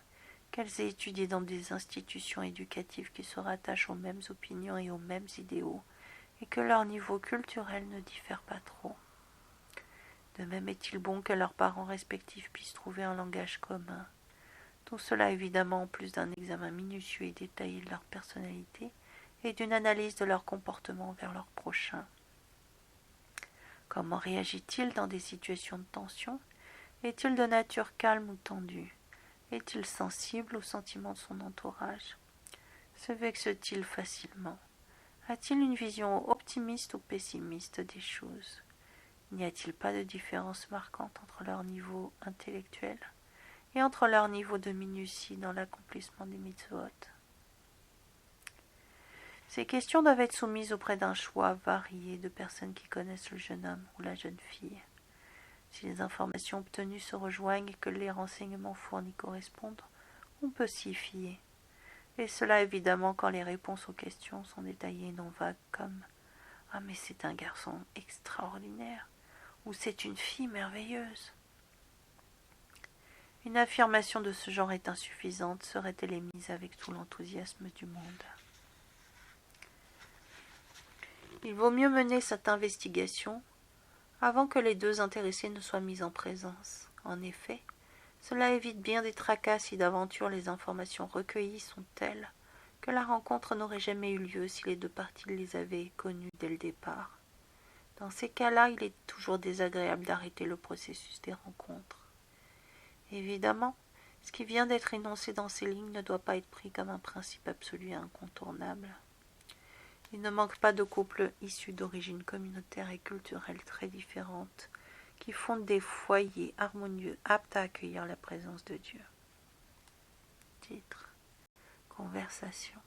qu'elles aient étudié dans des institutions éducatives qui se rattachent aux mêmes opinions et aux mêmes idéaux, et que leur niveau culturel ne diffère pas trop. De même est-il bon que leurs parents respectifs puissent trouver un langage commun. Tout cela évidemment en plus d'un examen minutieux et détaillé de leur personnalité et d'une analyse de leur comportement envers leur prochain. Comment réagit-il dans des situations de tension? Est-il de nature calme ou tendue? Est-il sensible aux sentiments de son entourage? Se vexe-t-il facilement? A-t-il une vision optimiste ou pessimiste des choses? N'y a-t-il pas de différence marquante entre leur niveau intellectuel et entre leur niveau de minutie dans l'accomplissement des mitzvot? Ces questions doivent être soumises auprès d'un choix varié de personnes qui connaissent le jeune homme ou la jeune fille. Si les informations obtenues se rejoignent et que les renseignements fournis correspondent, on peut s'y fier. Et cela évidemment quand les réponses aux questions sont détaillées et non vagues comme « Ah mais c'est un garçon extraordinaire » ou « C'est une fille merveilleuse ». Une affirmation de ce genre est insuffisante, serait-elle émise avec tout l'enthousiasme du monde. Il vaut mieux mener cette investigation avant que les deux intéressés ne soient mis en présence. En effet, cela évite bien des tracas si d'aventure les informations recueillies sont telles que la rencontre n'aurait jamais eu lieu si les deux parties les avaient connues dès le départ. Dans ces cas-là, il est toujours désagréable d'arrêter le processus des rencontres. Évidemment, ce qui vient d'être énoncé dans ces lignes ne doit pas être pris comme un principe absolu et incontournable. Il ne manque pas de couples issus d'origines communautaires et culturelles très différentes qui fondent des foyers harmonieux aptes à accueillir la présence de Dieu. Titre: Conversation.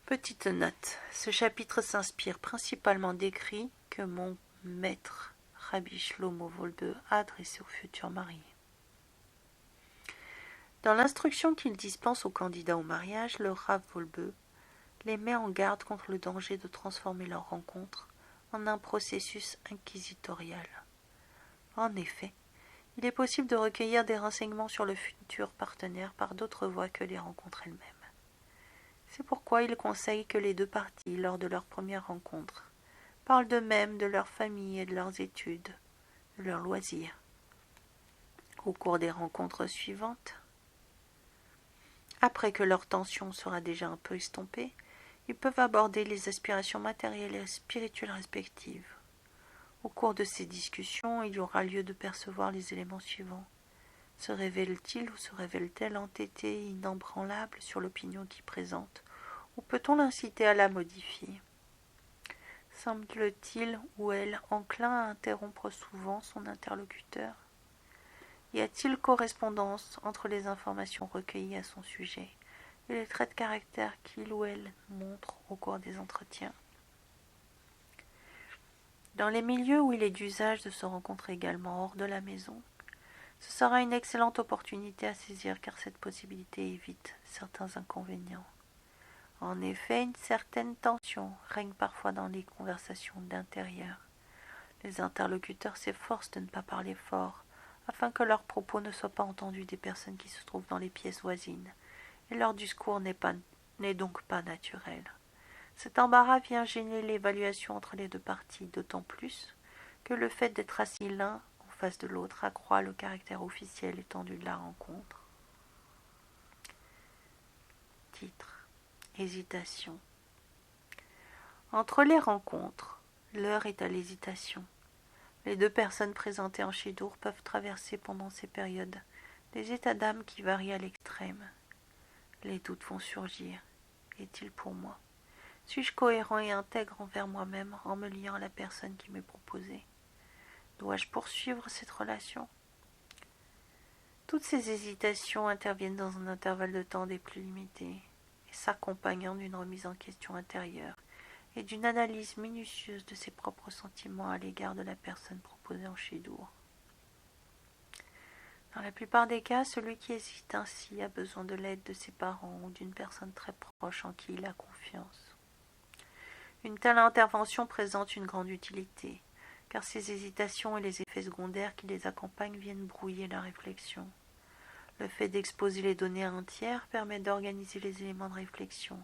Petite note, ce chapitre s'inspire principalement d'écrits que mon maître Rabbi Shlomo Wolbe a adressés aux futurs mariés. Dans l'instruction qu'il dispense aux candidats au mariage, le Rav Wolbe les met en garde contre le danger de transformer leur rencontre en un processus inquisitorial. En effet, il est possible de recueillir des renseignements sur le futur partenaire par d'autres voies que les rencontres elles-mêmes. C'est pourquoi il conseille que les deux parties, lors de leur première rencontre, parlent d'eux-mêmes, de leur famille et de leurs études, de leurs loisirs. Au cours des rencontres suivantes, après que leur tension sera déjà un peu estompée, ils peuvent aborder les aspirations matérielles et spirituelles respectives. Au cours de ces discussions, il y aura lieu de percevoir les éléments suivants. Se révèle-t-il ou se révèle-t-elle entêté et inébranlable sur l'opinion qu'il présente, ou peut-on l'inciter à la modifier? Semble-t-il ou elle enclin à interrompre souvent son interlocuteur? Y a-t-il correspondance entre les informations recueillies à son sujet et les traits de caractère qu'il ou elle montre au cours des entretiens? Dans les milieux où il est d'usage de se rencontrer également hors de la maison, ce sera une excellente opportunité à saisir car cette possibilité évite certains inconvénients. En effet, une certaine tension règne parfois dans les conversations d'intérieur. Les interlocuteurs s'efforcent de ne pas parler fort, afin que leurs propos ne soient pas entendus des personnes qui se trouvent dans les pièces voisines, et leur discours n'est donc pas naturel. Cet embarras vient gêner l'évaluation entre les deux parties, d'autant plus que le fait d'être assis l'un en face de l'autre accroît le caractère officiel et tendu de la rencontre. Titre: Hésitation. Entre les rencontres, l'heure est à l'hésitation. Les deux personnes présentées en Chidour peuvent traverser pendant ces périodes des états d'âme qui varient à l'extrême. Les doutes vont surgir. Est-il pour moi? Suis-je cohérent et intègre envers moi-même en me liant à la personne qui m'est proposée? Dois-je poursuivre cette relation? Toutes ces hésitations interviennent dans un intervalle de temps des plus limités et s'accompagnant d'une remise en question intérieure et d'une analyse minutieuse de ses propres sentiments à l'égard de la personne proposée en Chidour. Dans la plupart des cas, celui qui hésite ainsi a besoin de l'aide de ses parents ou d'une personne très proche en qui il a confiance. Une telle intervention présente une grande utilité, car ces hésitations et les effets secondaires qui les accompagnent viennent brouiller la réflexion. Le fait d'exposer les données à un tiers permet d'organiser les éléments de réflexion,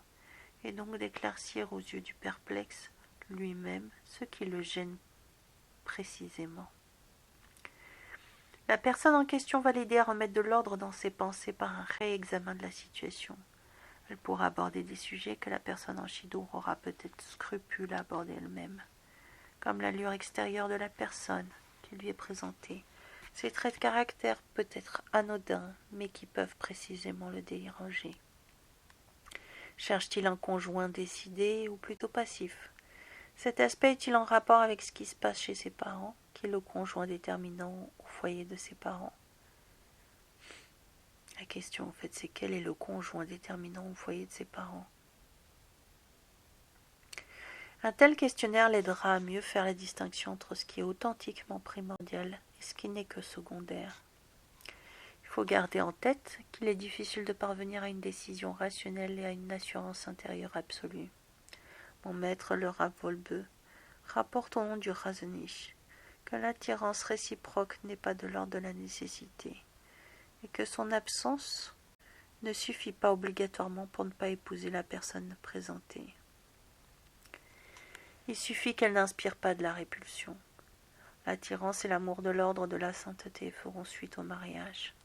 et donc d'éclaircir aux yeux du perplexe lui-même ce qui le gêne précisément. La personne en question va l'aider à remettre de l'ordre dans ses pensées par un réexamen de la situation. Elle pourra aborder des sujets que la personne en Chidour aura peut-être scrupule à aborder elle-même, comme l'allure extérieure de la personne qui lui est présentée, ses traits de caractère peut-être anodins, mais qui peuvent précisément le déranger. Cherche-t-il un conjoint décidé ou plutôt passif? Cet aspect est-il en rapport avec ce qui se passe chez ses parents, qui est le conjoint déterminant au foyer de ses parents? La question, en fait, c'est quel est le conjoint déterminant au foyer de ses parents? Un tel questionnaire l'aidera à mieux faire la distinction entre ce qui est authentiquement primordial et ce qui n'est que secondaire. Il faut garder en tête qu'il est difficile de parvenir à une décision rationnelle et à une assurance intérieure absolue. Mon maître, le Rav Wolbe, rapporte au nom du Razonich que l'attirance réciproque n'est pas de l'ordre de la nécessité et que son absence ne suffit pas obligatoirement pour ne pas épouser la personne présentée. Il suffit qu'elle n'inspire pas de la répulsion. L'attirance et l'amour de l'ordre de la sainteté feront suite au mariage,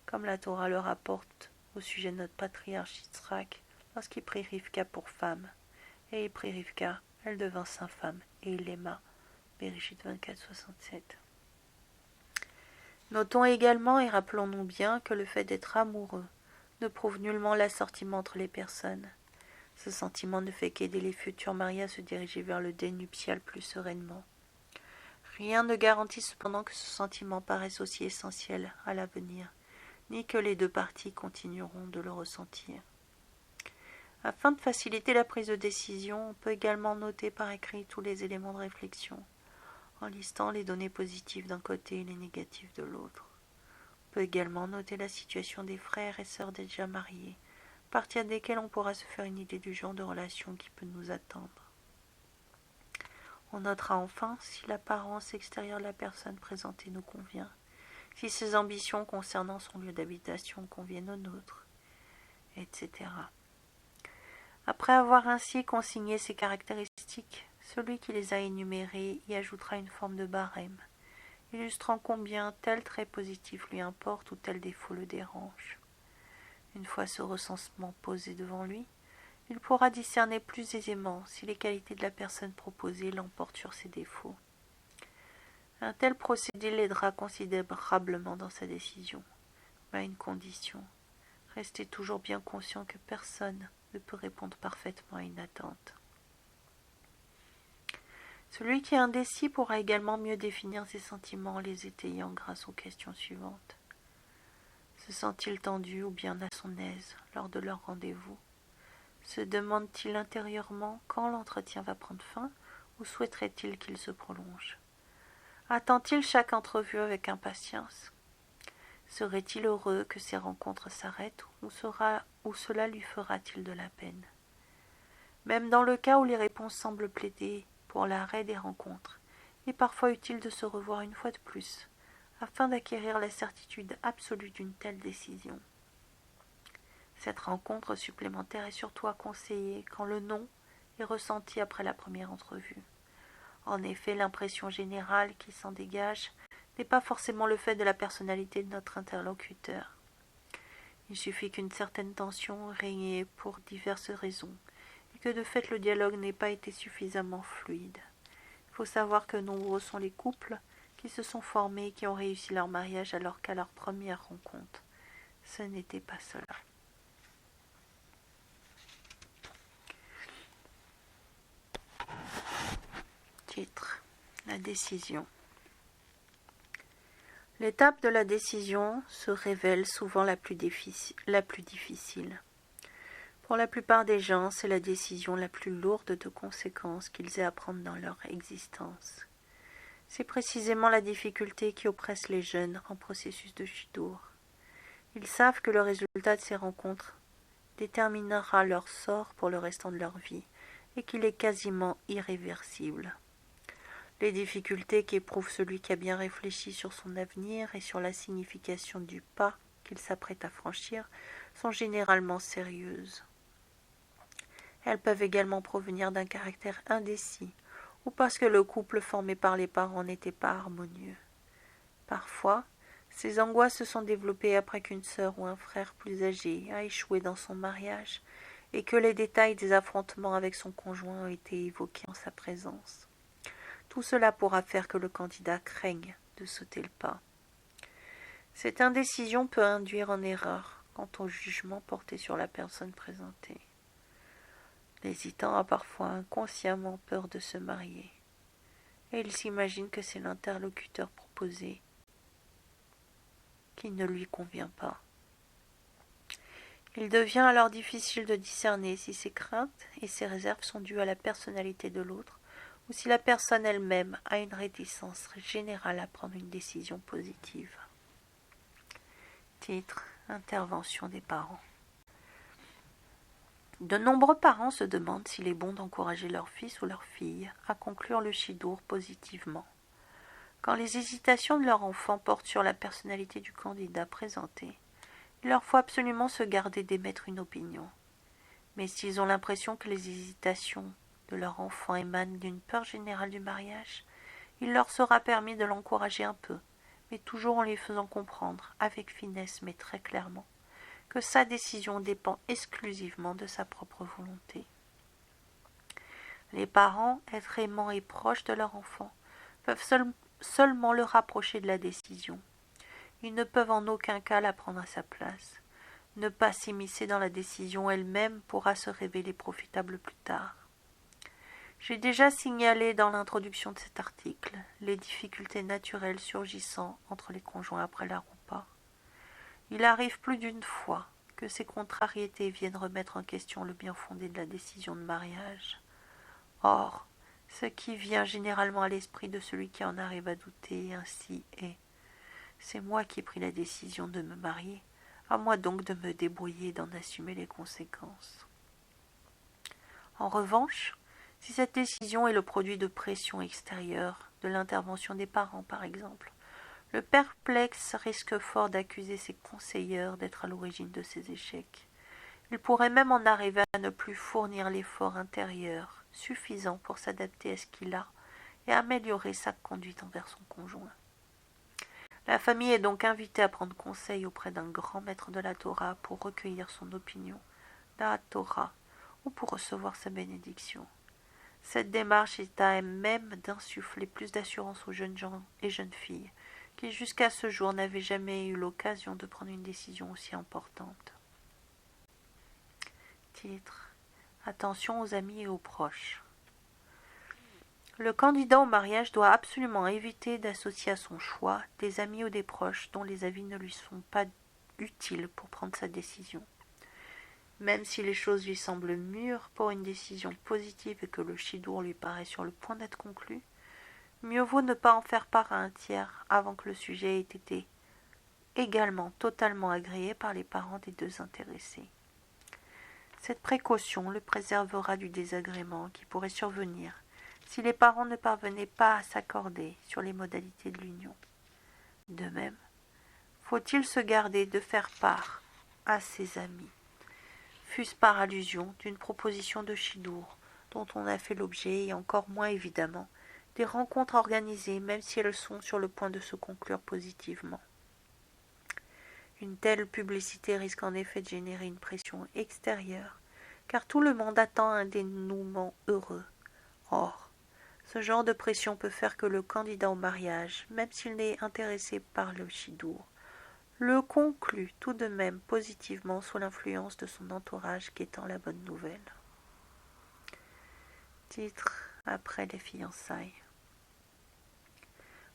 comme la Torah le rapporte au sujet de notre patriarche Yitzhak lorsqu'il prit Rivka pour femme. Et il prit Rivka, elle devint sa femme, et il l'aima. Bereshit 24-67. Notons également et rappelons-nous bien que le fait d'être amoureux ne prouve nullement l'assortiment entre les personnes. Ce sentiment ne fait qu'aider les futurs mariés à se diriger vers le deuil nuptial plus sereinement. Rien ne garantit cependant que ce sentiment paraisse aussi essentiel à l'avenir, ni que les deux parties continueront de le ressentir. Afin de faciliter la prise de décision, on peut également noter par écrit tous les éléments de réflexion, en listant les données positives d'un côté et les négatives de l'autre. On peut également noter la situation des frères et sœurs déjà mariés, à partir desquels on pourra se faire une idée du genre de relation qui peut nous attendre. On notera enfin si l'apparence extérieure de la personne présentée nous convient, si ses ambitions concernant son lieu d'habitation conviennent aux nôtres, etc. Après avoir ainsi consigné ces caractéristiques, celui qui les a énumérées y ajoutera une forme de barème, illustrant combien tel trait positif lui importe ou tel défaut le dérange. Une fois ce recensement posé devant lui, il pourra discerner plus aisément si les qualités de la personne proposée l'emportent sur ses défauts. Un tel procédé l'aidera considérablement dans sa décision, mais à une condition: rester toujours bien conscient que personne ne peut répondre parfaitement à une attente. Celui qui est indécis pourra également mieux définir ses sentiments en les étayant grâce aux questions suivantes. Se sent-il tendu ou bien à son aise lors de leur rendez-vous? Se demande-t-il intérieurement quand l'entretien va prendre fin ou souhaiterait-il qu'il se prolonge? Attend-il chaque entrevue avec impatience? Serait-il heureux que ces rencontres s'arrêtent ou cela lui fera-t-il de la peine? Même dans le cas où les réponses semblent plaider pour l'arrêt des rencontres, il est parfois utile de se revoir une fois de plus, afin d'acquérir la certitude absolue d'une telle décision. Cette rencontre supplémentaire est surtout à conseiller quand le non est ressenti après la première entrevue. En effet, l'impression générale qui s'en dégage n'est pas forcément le fait de la personnalité de notre interlocuteur. Il suffit qu'une certaine tension règne pour diverses raisons, et que de fait le dialogue n'ait pas été suffisamment fluide. Il faut savoir que nombreux sont les couples qui se sont formés et qui ont réussi leur mariage alors qu'à leur première rencontre, ce n'était pas cela. Titre: la décision. L'étape de la décision se révèle souvent la plus difficile. Pour la plupart des gens, c'est la décision la plus lourde de conséquences qu'ils aient à prendre dans leur existence. C'est précisément la difficulté qui oppresse les jeunes en processus de shidduch. Ils savent que le résultat de ces rencontres déterminera leur sort pour le restant de leur vie et qu'il est quasiment irréversible. Les difficultés qu'éprouve celui qui a bien réfléchi sur son avenir et sur la signification du pas qu'il s'apprête à franchir sont généralement sérieuses. Elles peuvent également provenir d'un caractère indécis ou parce que le couple formé par les parents n'était pas harmonieux. Parfois, ces angoisses se sont développées après qu'une sœur ou un frère plus âgé a échoué dans son mariage et que les détails des affrontements avec son conjoint ont été évoqués en sa présence. Tout cela pourra faire que le candidat craigne de sauter le pas. Cette indécision peut induire en erreur quant au jugement porté sur la personne présentée. L'hésitant a parfois inconsciemment peur de se marier, et il s'imagine que c'est l'interlocuteur proposé qui ne lui convient pas. Il devient alors difficile de discerner si ses craintes et ses réserves sont dues à la personnalité de l'autre ou si la personne elle-même a une réticence générale à prendre une décision positive. Titre: intervention des parents. De nombreux parents se demandent s'il est bon d'encourager leur fils ou leur fille à conclure le shidduch positivement. Quand les hésitations de leur enfant portent sur la personnalité du candidat présenté, il leur faut absolument se garder d'émettre une opinion. Mais s'ils ont l'impression que les hésitations de leur enfant émanent d'une peur générale du mariage, il leur sera permis de l'encourager un peu, mais toujours en lui faisant comprendre, avec finesse mais très clairement, que sa décision dépend exclusivement de sa propre volonté. Les parents, être aimants et proches de leur enfant, peuvent seulement le rapprocher de la décision. Ils ne peuvent en aucun cas la prendre à sa place. Ne pas s'immiscer dans la décision elle-même pourra se révéler profitable plus tard. J'ai déjà signalé dans l'introduction de cet article les difficultés naturelles surgissant entre les conjoints après la roupa. Il arrive plus d'une fois que ces contrariétés viennent remettre en question le bien-fondé de la décision de mariage. Or, ce qui vient généralement à l'esprit de celui qui en arrive à douter ainsi est: c'est moi qui ai pris la décision de me marier, à moi donc de me débrouiller et d'en assumer les conséquences. En revanche, si cette décision est le produit de pression extérieure, de l'intervention des parents par exemple, le perplexe risque fort d'accuser ses conseilleurs d'être à l'origine de ses échecs. Il pourrait même en arriver à ne plus fournir l'effort intérieur suffisant pour s'adapter à ce qu'il a et améliorer sa conduite envers son conjoint. La famille est donc invitée à prendre conseil auprès d'un grand maître de la Torah pour recueillir son opinion, la Torah, ou pour recevoir sa bénédiction. Cette démarche est à même d'insuffler plus d'assurance aux jeunes gens et jeunes filles qui jusqu'à ce jour n'avaient jamais eu l'occasion de prendre une décision aussi importante. Titre: attention aux amis et aux proches. Le candidat au mariage doit absolument éviter d'associer à son choix des amis ou des proches dont les avis ne lui sont pas utiles pour prendre sa décision. Même si les choses lui semblent mûres pour une décision positive et que le shidour lui paraît sur le point d'être conclu, mieux vaut ne pas en faire part à un tiers avant que le sujet ait été également totalement agréé par les parents des deux intéressés. Cette précaution le préservera du désagrément qui pourrait survenir si les parents ne parvenaient pas à s'accorder sur les modalités de l'union. De même, faut-il se garder de faire part à ses amis, fût-ce par allusion, d'une proposition de shidour dont on a fait l'objet, et encore moins évidemment des rencontres organisées même si elles sont sur le point de se conclure positivement. Une telle publicité risque en effet de générer une pression extérieure, car tout le monde attend un dénouement heureux. Or, ce genre de pression peut faire que le candidat au mariage, même s'il n'est intéressé par le shidour, le conclut tout de même positivement sous l'influence de son entourage quêtant la bonne nouvelle. Titre après les fiançailles.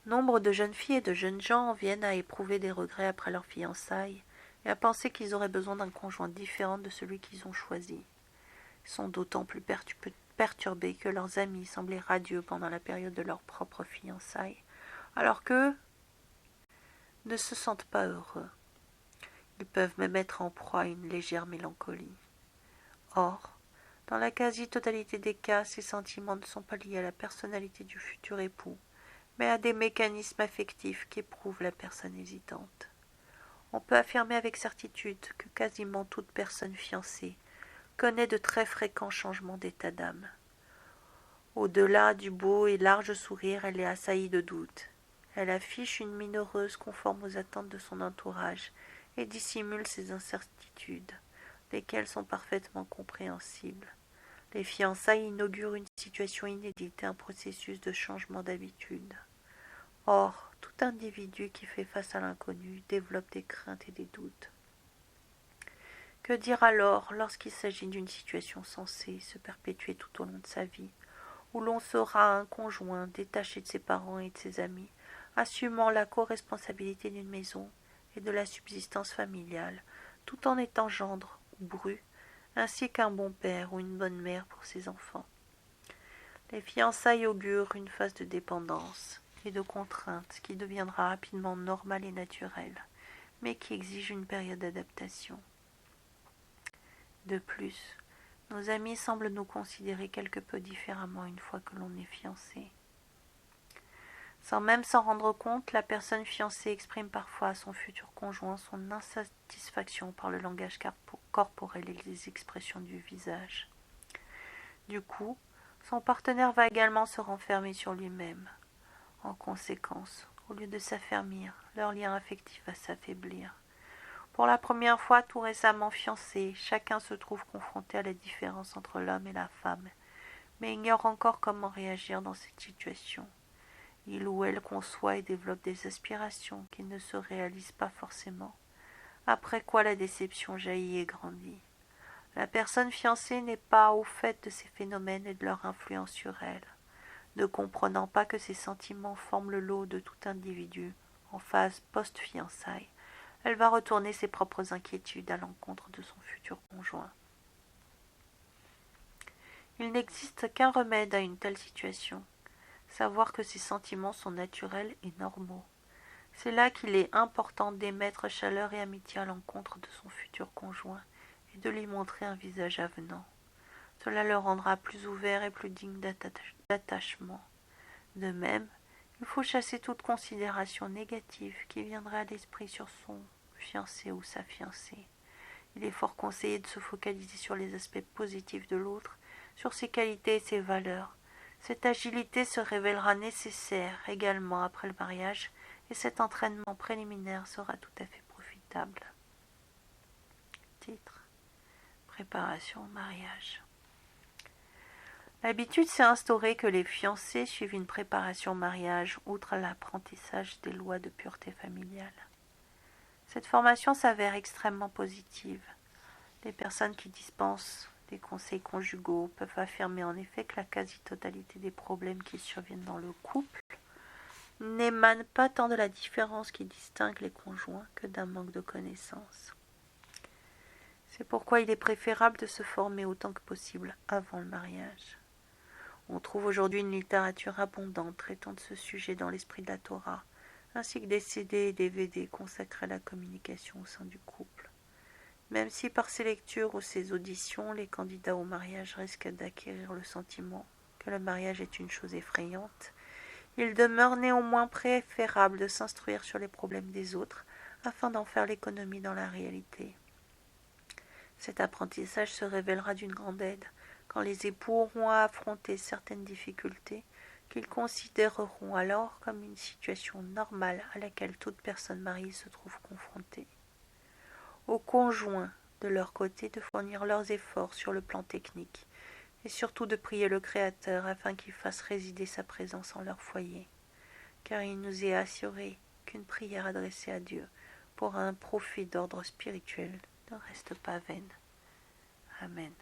Nombre de jeunes filles et de jeunes gens viennent à éprouver des regrets après leurs fiançailles et à penser qu'ils auraient besoin d'un conjoint différent de celui qu'ils ont choisi. Ils sont d'autant plus perturbés que leurs amis semblaient radieux pendant la période de leur propre fiançailles, alors qu'eux ne se sentent pas heureux. Ils peuvent même être en proie à une légère mélancolie. Or, dans la quasi-totalité des cas, ces sentiments ne sont pas liés à la personnalité du futur époux, mais à des mécanismes affectifs qu'éprouve la personne hésitante. On peut affirmer avec certitude que quasiment toute personne fiancée connaît de très fréquents changements d'état d'âme. Au-delà du beau et large sourire, elle est assaillie de doutes. Elle affiche une mine heureuse conforme aux attentes de son entourage et dissimule ses incertitudes, lesquelles sont parfaitement compréhensibles. Les fiançailles inaugurent une situation inédite et un processus de changement d'habitude. Or, tout individu qui fait face à l'inconnu développe des craintes et des doutes. Que dire alors lorsqu'il s'agit d'une situation censée se perpétuer tout au long de sa vie, où l'on sera un conjoint détaché de ses parents et de ses amis, assumant la co-responsabilité d'une maison et de la subsistance familiale, tout en étant gendre ou bru, ainsi qu'un bon père ou une bonne mère pour ses enfants. Les fiançailles augurent une phase de dépendance et de contrainte qui deviendra rapidement normale et naturelle, mais qui exige une période d'adaptation. De plus, nos amis semblent nous considérer quelque peu différemment une fois que l'on est fiancé. Sans même s'en rendre compte, la personne fiancée exprime parfois à son futur conjoint son insatisfaction par le langage corporel et les expressions du visage. Du coup, son partenaire va également se renfermer sur lui-même. En conséquence, au lieu de s'affermir, leur lien affectif va s'affaiblir. Pour la première fois tout récemment fiancés, chacun se trouve confronté à la différence entre l'homme et la femme, mais ignore encore comment réagir dans cette situation. Il ou elle conçoit et développe des aspirations qui ne se réalisent pas forcément, après quoi la déception jaillit et grandit. La personne fiancée n'est pas au fait de ces phénomènes et de leur influence sur elle. Ne comprenant pas que ces sentiments forment le lot de tout individu en phase post-fiançailles, elle va retourner ses propres inquiétudes à l'encontre de son futur conjoint. Il n'existe qu'un remède à une telle situation, savoir que ces sentiments sont naturels et normaux. C'est là qu'il est important d'émettre chaleur et amitié à l'encontre de son futur conjoint et de lui montrer un visage avenant. Cela le rendra plus ouvert et plus digne d'attachement. De même, il faut chasser toute considération négative qui viendrait à l'esprit sur son fiancé ou sa fiancée. Il est fort conseillé de se focaliser sur les aspects positifs de l'autre, sur ses qualités et ses valeurs. Cette agilité se révélera nécessaire également après le mariage et cet entraînement préliminaire sera tout à fait profitable. Titre: Préparation au mariage. L'habitude s'est instaurée que les fiancés suivent une préparation au mariage outre l'apprentissage des lois de pureté familiale. Cette formation s'avère extrêmement positive. Les personnes qui dispensent des conseils conjugaux peuvent affirmer en effet que la quasi-totalité des problèmes qui surviennent dans le couple n'émanent pas tant de la différence qui distingue les conjoints que d'un manque de connaissances. C'est pourquoi il est préférable de se former autant que possible avant le mariage. On trouve aujourd'hui une littérature abondante traitant de ce sujet dans l'esprit de la Torah, ainsi que des CD et DVD consacrés à la communication au sein du couple. Même si par ces lectures ou ces auditions, les candidats au mariage risquent d'acquérir le sentiment que le mariage est une chose effrayante, il demeure néanmoins préférable de s'instruire sur les problèmes des autres afin d'en faire l'économie dans la réalité. Cet apprentissage se révélera d'une grande aide quand les époux auront à affronter certaines difficultés qu'ils considéreront alors comme une situation normale à laquelle toute personne mariée se trouve confrontée. Aux conjoints, de leur côté, de fournir leurs efforts sur le plan technique et surtout de prier le Créateur afin qu'il fasse résider sa présence en leur foyer, car il nous est assuré qu'une prière adressée à Dieu pour un profit d'ordre spirituel ne reste pas vaine. Amen.